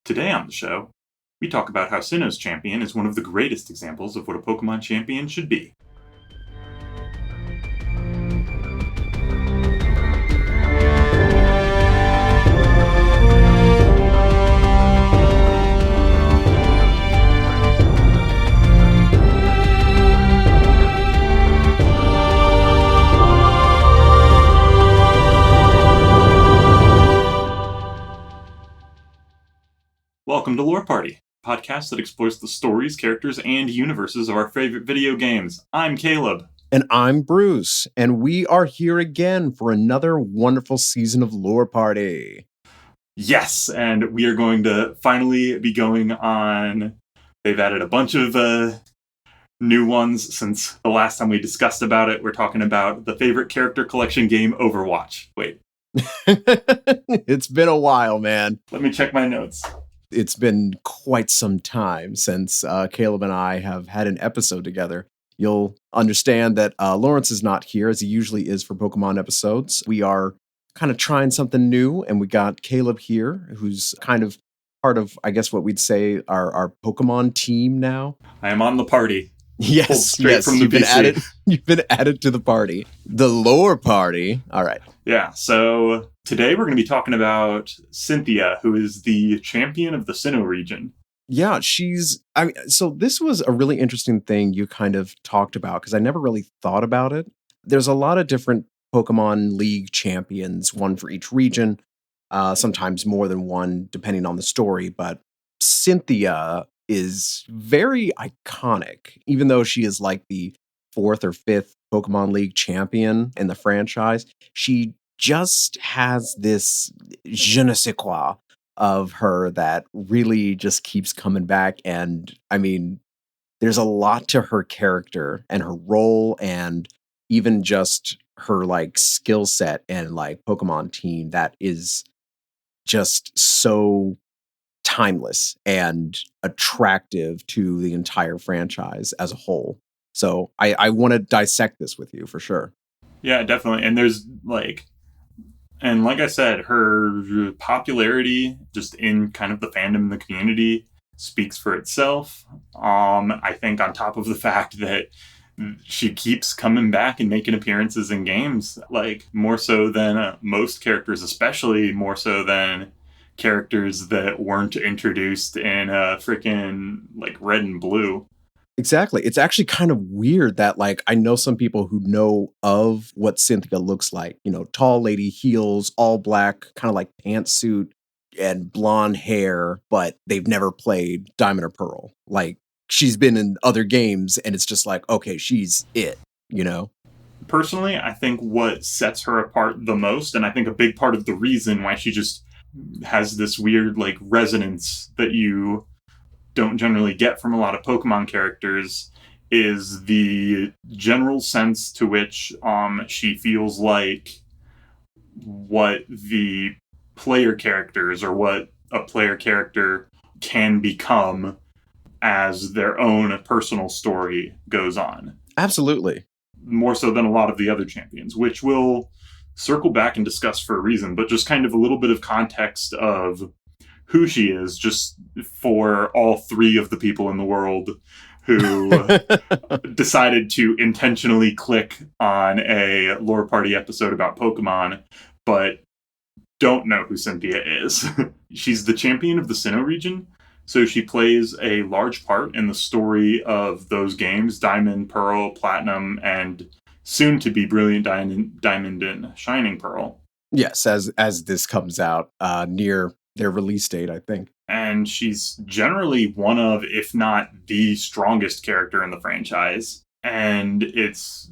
Today on the show, we talk about how Sinnoh's champion is one of the greatest examples of what a Pokemon champion should be. Welcome to Lore Party, a podcast that explores the stories, characters, and universes of our favorite video games. I'm Caleb. And I'm Bruce, and we are here again for another wonderful season of Lore Party. Yes, and we are going to finally be going on. They've added a bunch of new ones since the last time we discussed about it. We're talking about the favorite character collection game, Overwatch. Wait. It's been a while, man. Let me check my notes. It's been quite some time since Caleb and I have had an episode together. You'll understand that Lawrence is not here, as he usually is for Pokemon episodes. We are kind of trying something new, and we got Caleb here, who's kind of part of, I guess what we'd say, our Pokemon team now. I am on the party. Yes, from the you've been BC. You've been added to the party. The Lore Party. All right. Yeah, so today we're going to be talking about Cynthia, who is the champion of the Sinnoh region. Yeah, so this was a really interesting thing you kind of talked about, because I never really thought about it. There's a lot of different Pokemon League champions, one for each region, sometimes more than one, depending on the story, but Cynthia is very iconic, even though she is like the fourth or fifth Pokemon League champion in the franchise. She just has this je ne sais quoi of her that really just keeps coming back. And I mean, there's a lot to her character and her role, and even just her like skill set and like Pokemon team that is just so timeless and attractive to the entire franchise as a whole. So I want to dissect this with you for sure. Yeah, definitely. And there's like I said, her popularity just in kind of the fandom and the community speaks for itself. I think on top of the fact that she keeps coming back and making appearances in games, like more so than most characters, especially more so than characters that weren't introduced in freaking like Red and Blue. Exactly. It's actually kind of weird that like I know some people who know of what Cynthia looks like, tall lady, heels, all black, kind of like pantsuit and blonde hair, but they've never played Diamond or Pearl. Like she's been in other games and it's just like, okay, she's it, Personally, I think what sets her apart the most, and I think a big part of the reason why she just has this weird like resonance that you don't generally get from a lot of Pokemon characters, is the general sense to which she feels like what the player characters or what a player character can become as their own personal story goes on. Absolutely. More so than a lot of the other champions, which we'll circle back and discuss for a reason, but just kind of a little bit of context of who she is, just for all three of the people in the world who decided to intentionally click on a Lore Party episode about Pokemon, but don't know who Cynthia is. She's the champion of the Sinnoh region, so she plays a large part in the story of those games, Diamond, Pearl, Platinum, and soon to be Brilliant Diamond and Shining Pearl. Yes, as this comes out near their release date, I think. And she's generally one of, if not the strongest character in the franchise. And it's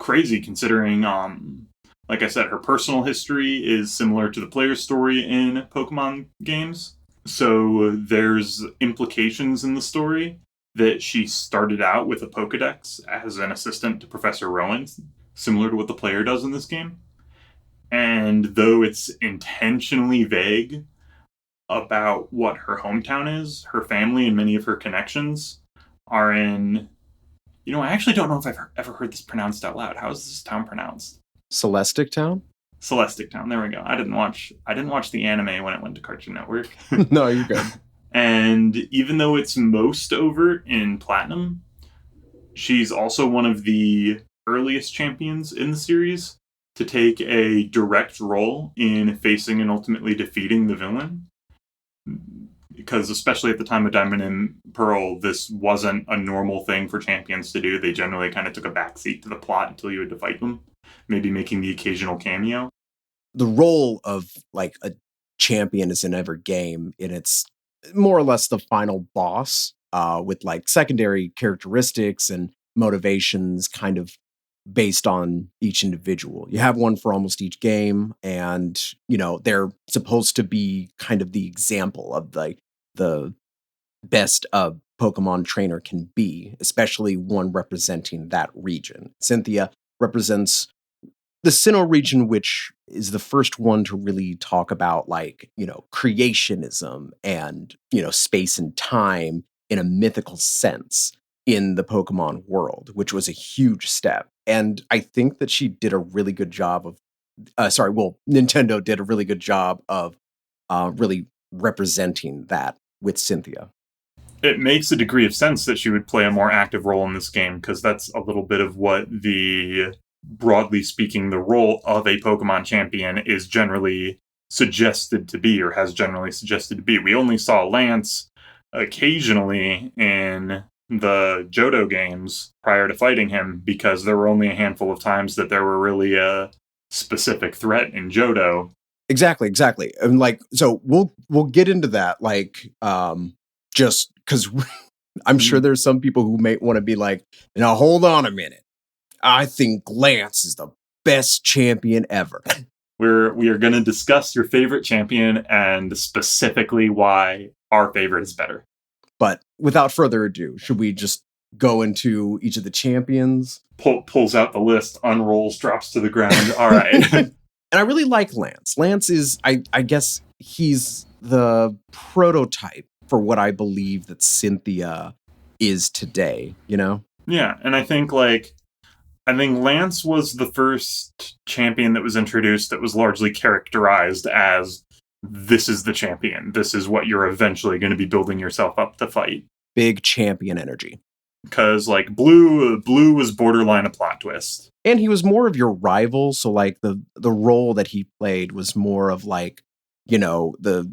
crazy considering, like I said, her personal history is similar to the player's story in Pokemon games. So there's implications in the story that she started out with a Pokedex as an assistant to Professor Rowan, similar to what the player does in this game. And though it's intentionally vague about what her hometown is, her family and many of her connections are in, I actually don't know if I've ever heard this pronounced out loud. How is this town pronounced? Celestic Town? Celestic Town. There we go. I didn't watch the anime when it went to Cartoon Network. No, you're good. And even though it's most overt in Platinum, she's also one of the earliest champions in the series to take a direct role in facing and ultimately defeating the villain. Because especially at the time of Diamond and Pearl, this wasn't a normal thing for champions to do. They generally kind of took a backseat to the plot until you had to fight them, maybe making the occasional cameo. The role of like a champion is in every game, and it's more or less the final boss, with like secondary characteristics and motivations kind of based on each individual. You have one for almost each game, and they're supposed to be kind of the example of the best a Pokemon trainer can be, especially one representing that region. Cynthia represents the Sinnoh region, which is the first one to really talk about like, creationism and, space and time in a mythical sense in the Pokemon world, which was a huge step. And I think that she did a really good job of, Nintendo did a really good job of really representing that with Cynthia. It makes a degree of sense that she would play a more active role in this game, because that's a little bit of what broadly speaking, the role of a Pokemon champion is generally suggested to be, or has generally suggested to be. We only saw Lance occasionally in the Johto games prior to fighting him, because there were only a handful of times that there were really a specific threat in Johto. Exactly. And like, so we'll get into that, like, just because I'm sure there's some people who may want to be like, now hold on a minute. I think Lance is the best champion ever. We are going to discuss your favorite champion and specifically why our favorite is better. But without further ado, should we just go into each of the champions? Pulls out the list, unrolls, drops to the ground. All right. And I really like Lance. Lance is, I guess, he's the prototype for what I believe that Cynthia is today, Yeah, and I think Lance was the first champion that was introduced that was largely characterized as, this is the champion. This is what you're eventually going to be building yourself up to fight. Big champion energy. Because Blue was borderline a plot twist. And he was more of your rival, so like the role that he played was more of like, the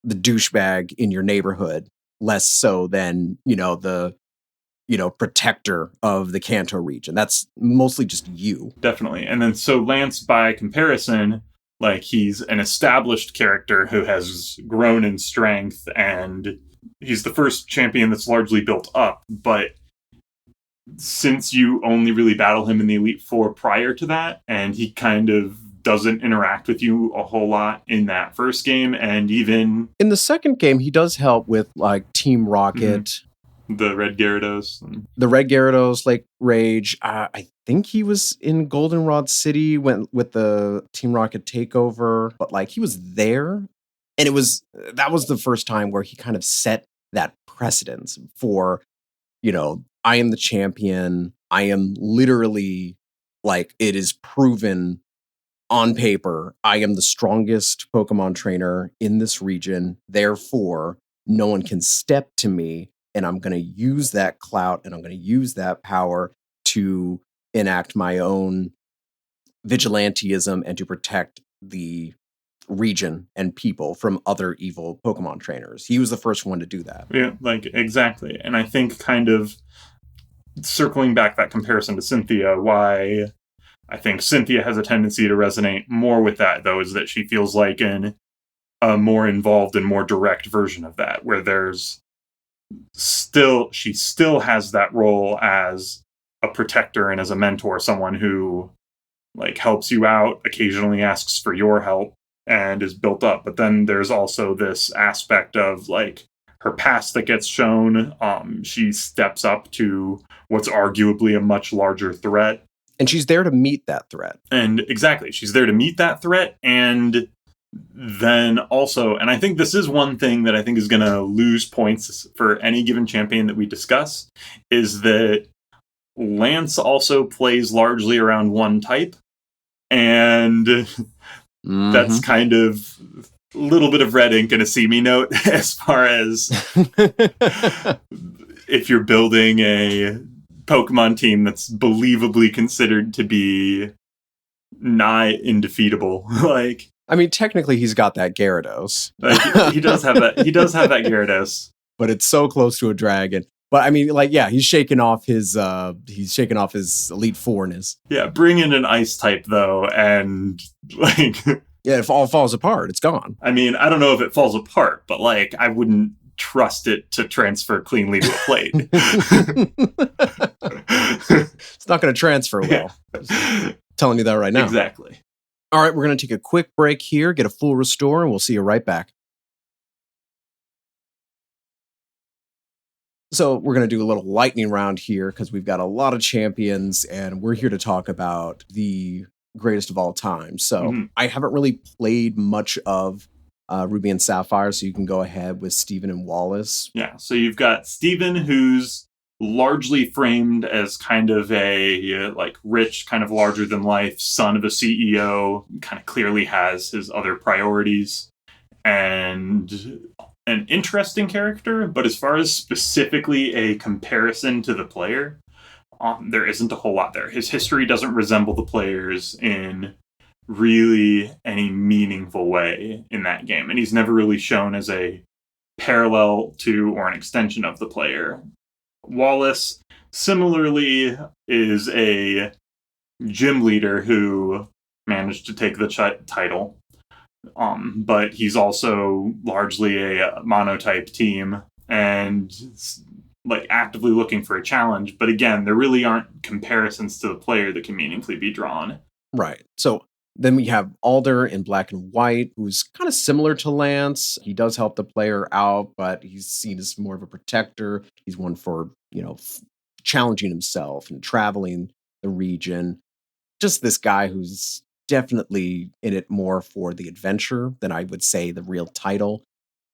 douchebag in your neighborhood, less so than, the protector of the Kanto region. That's mostly just you. Definitely. And then so Lance, by comparison, like, he's an established character who has grown in strength, and he's the first champion that's largely built up. But since you only really battle him in the Elite Four prior to that, and he kind of doesn't interact with you a whole lot in that first game, and even in the second game, he does help with like Team Rocket. Mm-hmm. The Red Gyarados, like Rage. I think he was in Goldenrod City with the Team Rocket takeover, but like he was there, and that was the first time where he kind of set that precedence for, I am the champion. I am literally, like, it is proven on paper, I am the strongest Pokemon trainer in this region. Therefore, no one can step to me, and I'm going to use that clout and I'm going to use that power to enact my own vigilantism and to protect the region and people from other evil Pokemon trainers. He was the first one to do that. Yeah, like, exactly. And I think kind of circling back that comparison to Cynthia, why I think Cynthia has a tendency to resonate more with that, though, is that she feels like in a more involved and more direct version of that, where she still has that role as a protector and as a mentor, someone who like helps you out, occasionally asks for your help, and is built up. But then there's also this aspect of like her past that gets shown. She steps up to what's arguably a much larger threat. And she's there to meet that threat. And exactly, she's there to meet that threat. And then also, and I think this is one thing that I think is going to lose points for any given champion that we discuss, is that Lance also plays largely around one type. And That's kind of a little bit of red ink and a see me note as far as if you're building a Pokemon team that's believably considered to be nigh indefeatable. Like, I mean, technically, he's got that Gyarados. He does have that. He does have that Gyarados, but it's so close to a dragon. But I mean, like, yeah, he's shaking off his Elite Fourness. Yeah, bring in an Ice type though, and like, yeah, it all falls apart. It's gone. I mean, I don't know if it falls apart, but like, I wouldn't trust it to transfer cleanly to a plate. It's not going to transfer well. Yeah. Telling you that right now. Exactly. All right, we're going to take a quick break here, get a full restore, and we'll see you right back. So we're going to do a little lightning round here because we've got a lot of champions, and we're here to talk about the greatest of all time. So I haven't really played much of Ruby and Sapphire, so you can go ahead with Steven and Wallace. Yeah, so you've got Steven, who's largely framed as kind of a like rich, kind of larger than life son of a CEO, kind of clearly has his other priorities, and an interesting character. But as far as specifically a comparison to the player, there isn't a whole lot there. His history doesn't resemble the players in really any meaningful way in that game, and he's never really shown as a parallel to or an extension of the player. Wallace similarly is a gym leader who managed to take the title, but he's also largely a monotype team and like actively looking for a challenge. But again, there really aren't comparisons to the player that can meaningfully be drawn. Right. So then we have Alder in Black and White, who's kind of similar to Lance. He does help the player out, but he's seen as more of a protector. He's one for, challenging himself and traveling the region. Just this guy who's definitely in it more for the adventure than I would say the real title.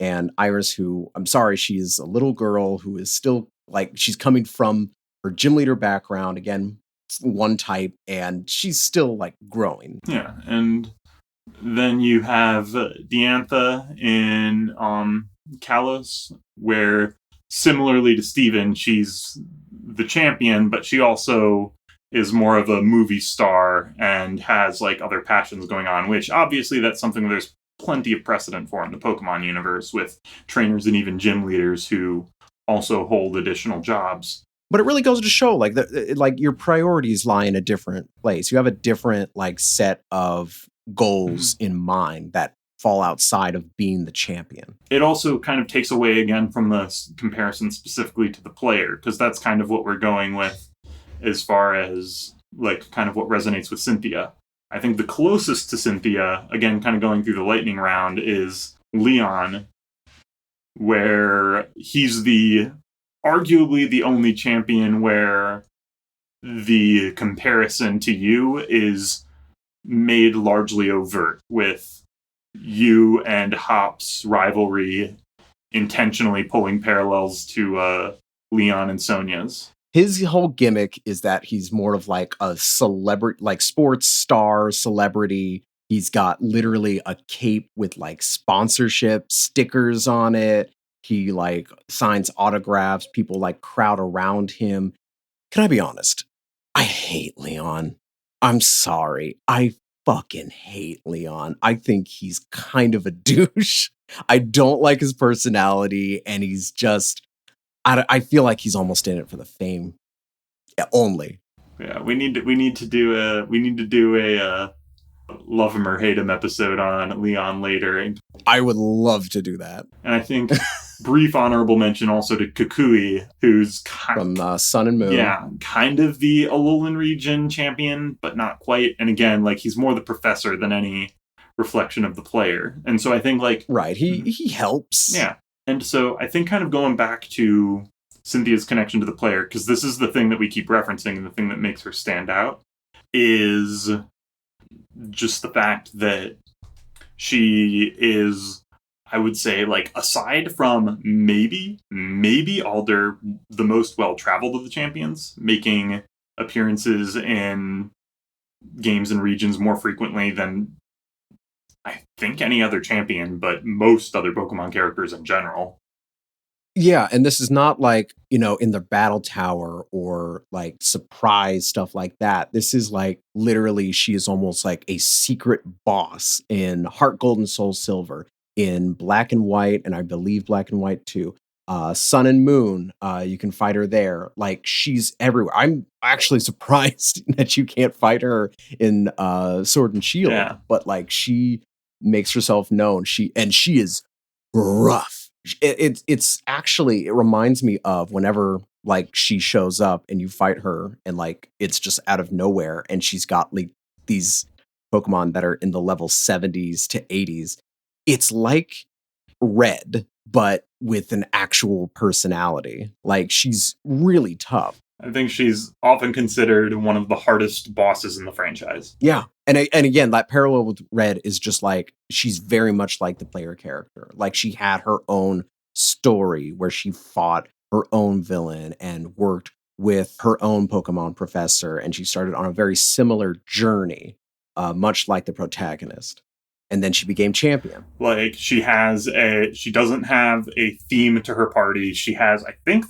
And Iris, who, I'm sorry, she is a little girl who is still she's coming from her gym leader background. Again, one type, and she's still growing. Yeah, and then you have Diantha in Kalos, where similarly to Steven, she's the champion, but she also is more of a movie star and has other passions going on, which obviously that's something there's plenty of precedent for in the Pokemon universe, with trainers and even gym leaders who also hold additional jobs. But it really goes to show, your priorities lie in a different place. You have a different, set of goals in mind that fall outside of being the champion. It also kind of takes away, again, from the comparison specifically to the player, because that's kind of what we're going with as far as, kind of what resonates with Cynthia. I think the closest to Cynthia, again, kind of going through the lightning round, is Leon, where he's arguably the only champion where the comparison to you is made largely overt, with you and Hop's rivalry intentionally pulling parallels to Leon and Sonia's. His whole gimmick is that he's more of a celebrity, sports star celebrity. He's got literally a cape with sponsorship stickers on it. He signs autographs. People crowd around him. Can I be honest? I hate Leon. I'm sorry. I fucking hate Leon. I think he's kind of a douche. I don't like his personality, and he's just, I feel like he's almost in it for the fame only. Yeah, we need to do a love him or hate him episode on Leon later. I would love to do that. And I think brief honorable mention also to Kukui, who's from Sun and Moon. Yeah, kind of the Alolan region champion, but not quite. And again, he's more the professor than any reflection of the player. And so I think right, he helps. Yeah. And so I think kind of going back to Cynthia's connection to the player, because this is the thing that we keep referencing and the thing that makes her stand out, is just the fact that she is, I would say, aside from maybe Alder, the most well-traveled of the champions, making appearances in games and regions more frequently than I think any other champion, but most other Pokemon characters in general. Yeah, and this is not like, in the battle tower or like surprise stuff like that. This is like literally she is almost like a secret boss in Heart Gold and Soul Silver, in Black and White, and I believe Black and White too. Sun and Moon, you can fight her there. Like she's everywhere. I'm actually surprised that you can't fight her in Sword and Shield, Yeah. but like she makes herself known. She is rough. It's actually, it reminds me of whenever like she shows up and you fight her and like it's just out of nowhere and she's got like these Pokemon that are in the level 70s to 80s. It's like Red, but with an actual personality. Like she's really tough. I think she's often considered one of the hardest bosses in the franchise. Yeah. And again, that parallel with Red is just like she's very much like the player character. Like she had her own story where she fought her own villain and worked with her own Pokemon professor, and she started on a very similar journey, much like the protagonist. And then she became champion. Like she doesn't have a theme to her party. She has, I think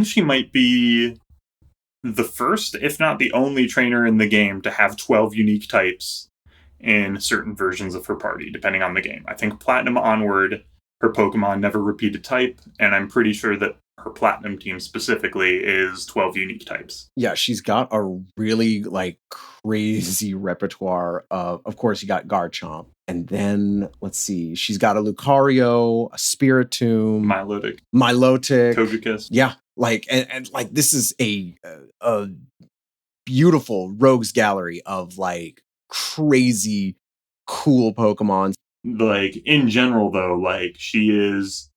she might be the first, if not the only trainer in the game to have 12 unique types in certain versions of her party, depending on the game. I think Platinum onward, her Pokemon never repeat a type, and I'm pretty sure that her Platinum team specifically is 12 unique types. Yeah, she's got a really like crazy repertoire of course you got Garchomp. And then let's see, she's got a Lucario, a Spiritomb, Milotic, Togekiss. Yeah, like and like this is a beautiful rogues gallery of like crazy cool Pokemon. Like in general though, like she is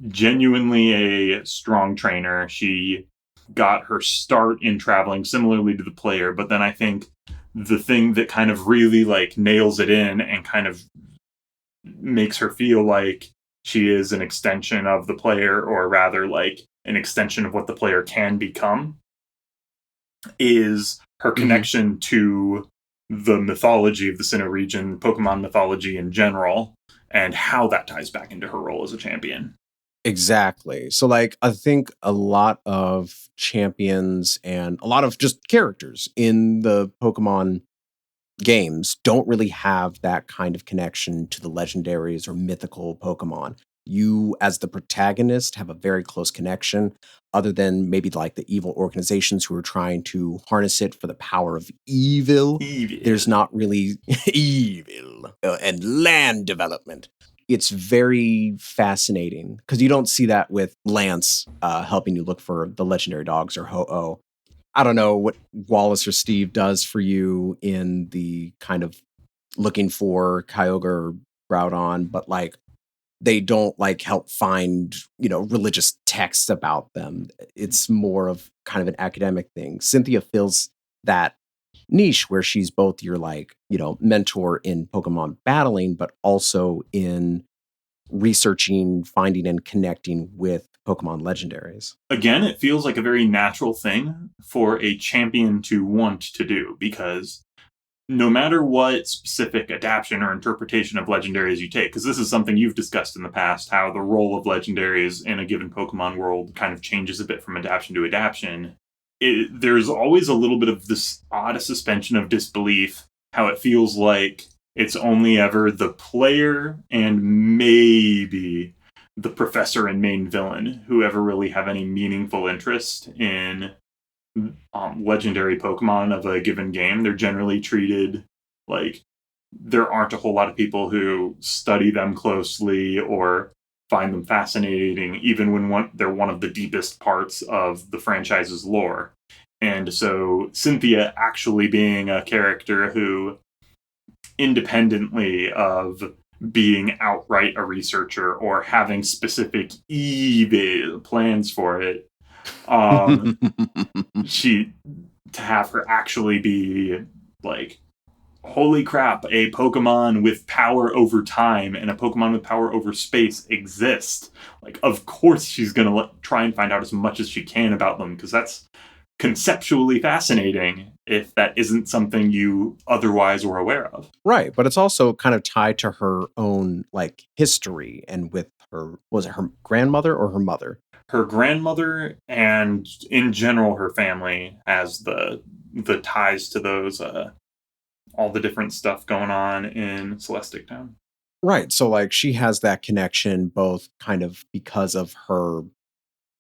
genuinely a strong trainer. She got her start in traveling similarly to the player, but then I think the thing that kind of really like nails it in and kind of makes her feel like she is an extension of the player, or rather like an extension of what the player can become, is her connection to the mythology of the Sinnoh region, Pokemon mythology in general, and how that ties back into her role as a champion. Exactly. So like I think a lot of champions and a lot of just characters in the Pokemon games don't really have that kind of connection to the legendaries or mythical Pokemon. You, as the protagonist, have a very close connection, other than maybe like the evil organizations who are trying to harness it for the power of evil. There's not really evil and land development. It's very fascinating because you don't see that with Lance helping you look for the legendary dogs or Ho-Oh. I don't know what Wallace or Steve does for you in the kind of looking for Kyogre or Groudon, but like they don't like help find, religious texts about them. It's more of kind of an academic thing. Cynthia fills that niche where she's both your like, mentor in Pokemon battling, but also in researching, finding, and connecting with Pokemon legendaries. Again, it feels like a very natural thing for a champion to want to do, because no matter what specific adaptation or interpretation of legendaries you take, because this is something you've discussed in the past, how the role of legendaries in a given Pokemon world kind of changes a bit from adaptation to adaptation. There's always a little bit of this odd suspension of disbelief, how it feels like it's only ever the player and maybe the professor and main villain who ever really have any meaningful interest in legendary Pokemon of a given game. They're generally treated like there aren't a whole lot of people who study them closely or find them fascinating, even when they're one of the deepest parts of the franchise's lore. And so Cynthia actually being a character who, independently of being outright a researcher or having specific evil plans for it, to have her actually be like, holy crap, a Pokemon with power over time and a Pokemon with power over space exist. Like, of course she's gonna try and find out as much as she can about them, because that's conceptually fascinating if that isn't something you otherwise were aware of. Right, but it's also kind of tied to her own like history and with her, was it her grandmother or her mother? Her grandmother and in general her family has the ties to those all the different stuff going on in Celestic Town. Right, so like she has that connection both kind of because of her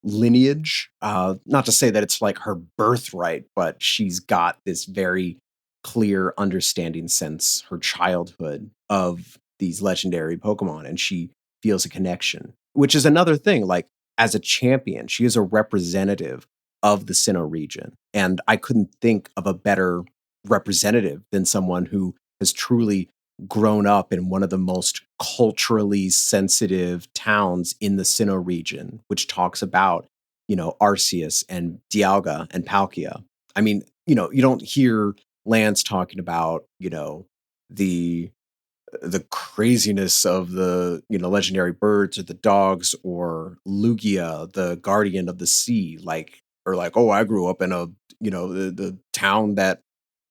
lineage. Not to say that it's like her birthright, but she's got this very clear understanding since her childhood of these legendary Pokemon, and she feels a connection, which is another thing. Like, as a champion, she is a representative of the Sinnoh region. And I couldn't think of a better representative than someone who has truly grown up in one of the most culturally sensitive towns in the Sinnoh region, which talks about, Arceus and Dialga and Palkia. I mean, you don't hear Lance talking about, the craziness of the, legendary birds or the dogs, or Lugia, the guardian of the sea, or like, oh, I grew up in a, the town that,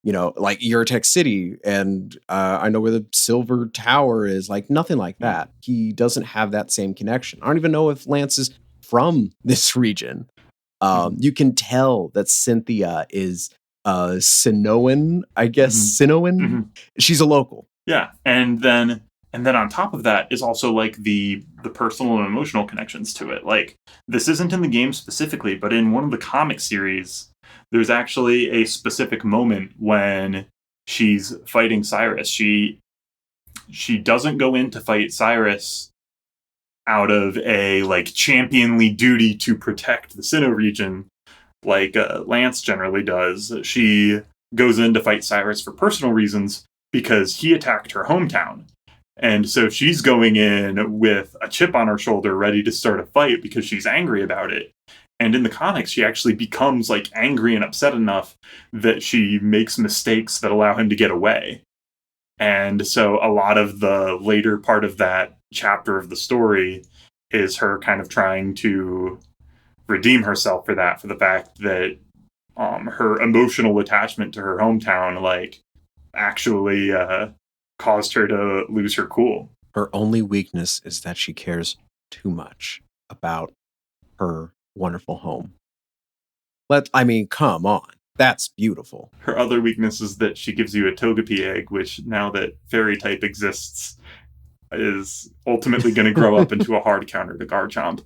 like Eurotech City, and I know where the Silver Tower is. Like, nothing like that. He doesn't have that same connection. I don't even know if Lance is from this region. You can tell that Cynthia is Sinnohan, I guess. Sinnohan. She's a local. Yeah, and then on top of that is also like the personal and emotional connections to it. Like, this isn't in the game specifically, but in one of the comic series, there's actually a specific moment when she's fighting Cyrus. She doesn't go in to fight Cyrus out of a like championly duty to protect the Sinnoh region like Lance generally does. She goes in to fight Cyrus for personal reasons because he attacked her hometown. And so she's going in with a chip on her shoulder ready to start a fight because she's angry about it. And in the comics, she actually becomes like angry and upset enough that she makes mistakes that allow him to get away. And so a lot of the later part of that chapter of the story is her kind of trying to redeem herself for that, for the fact that her emotional attachment to her hometown, like, actually caused her to lose her cool. Her only weakness is that she cares too much about her wonderful home. Come on. That's beautiful. Her other weakness is that she gives you a Togepi egg, which, now that fairy type exists, is ultimately going to grow up into a hard counter to Garchomp.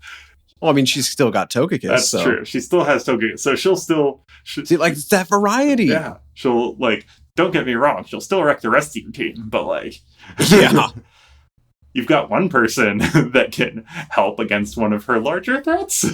Well, I mean, she's still got Togekiss. That's true. She still has Togekiss. So she'll still... See, like, it's that variety. Yeah. She'll, like... Don't get me wrong. She'll still wreck the rest of your team. But, like... Yeah. You've got one person that can help against one of her larger threats.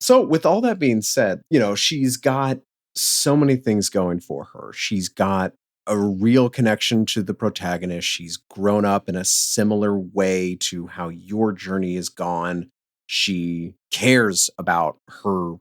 So, with all that being said, she's got so many things going for her. She's got a real connection to the protagonist. She's grown up in a similar way to how your journey has gone. She cares about her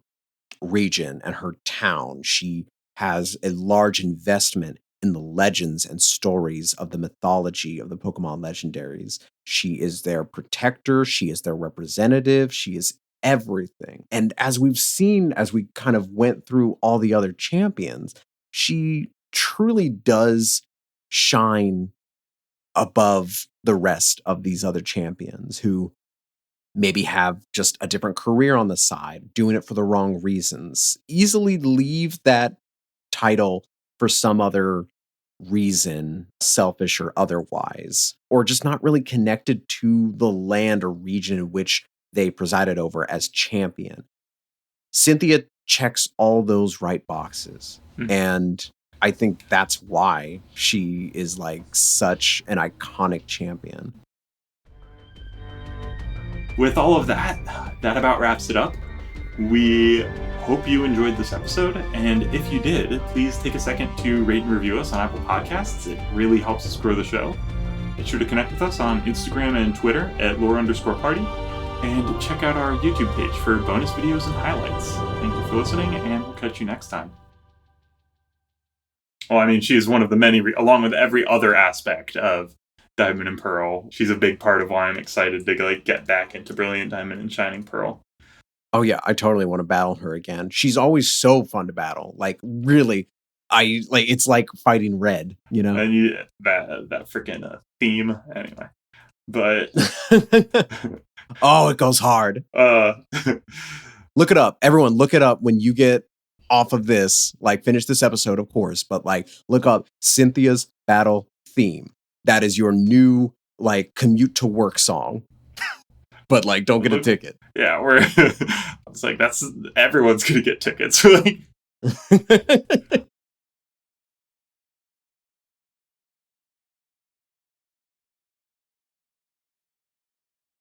region and her town. She has a large investment in the legends and stories of the mythology of the Pokemon legendaries. She is their protector. She is their representative. She is everything. And as we've seen, as we kind of went through all the other champions, she truly does shine above the rest of these other champions who maybe have just a different career on the side, doing it for the wrong reasons, easily leave that title for some other reason, selfish or otherwise, or just not really connected to the land or region in which they presided over as champion. Cynthia checks all those right boxes. And I think that's why she is like such an iconic champion. With all of that about wraps it up. We hope you enjoyed this episode, and if you did, please take a second to rate and review us on Apple Podcasts. It really helps us grow the show. Be sure to connect with us on Instagram and Twitter at lore_party, and check out our YouTube page for bonus videos and highlights. Thank you for listening, and we'll catch you next time. Well, I mean, she is one of the many, along with every other aspect of Diamond and Pearl. She's a big part of why I'm excited to get back into Brilliant Diamond and Shining Pearl. Oh yeah, I totally want to battle her again. She's always so fun to battle. Like really, I like it's like fighting Red, you know. And you, that freaking theme anyway. But Oh, it goes hard. uh Look it up. Everyone, look it up when you get off of this. Like, finish this episode, of course, but like, look up Cynthia's battle theme. That is your new, like, commute to work song. But, like, don't get a ticket. Yeah, we're it's like, that's everyone's gonna get tickets. Like,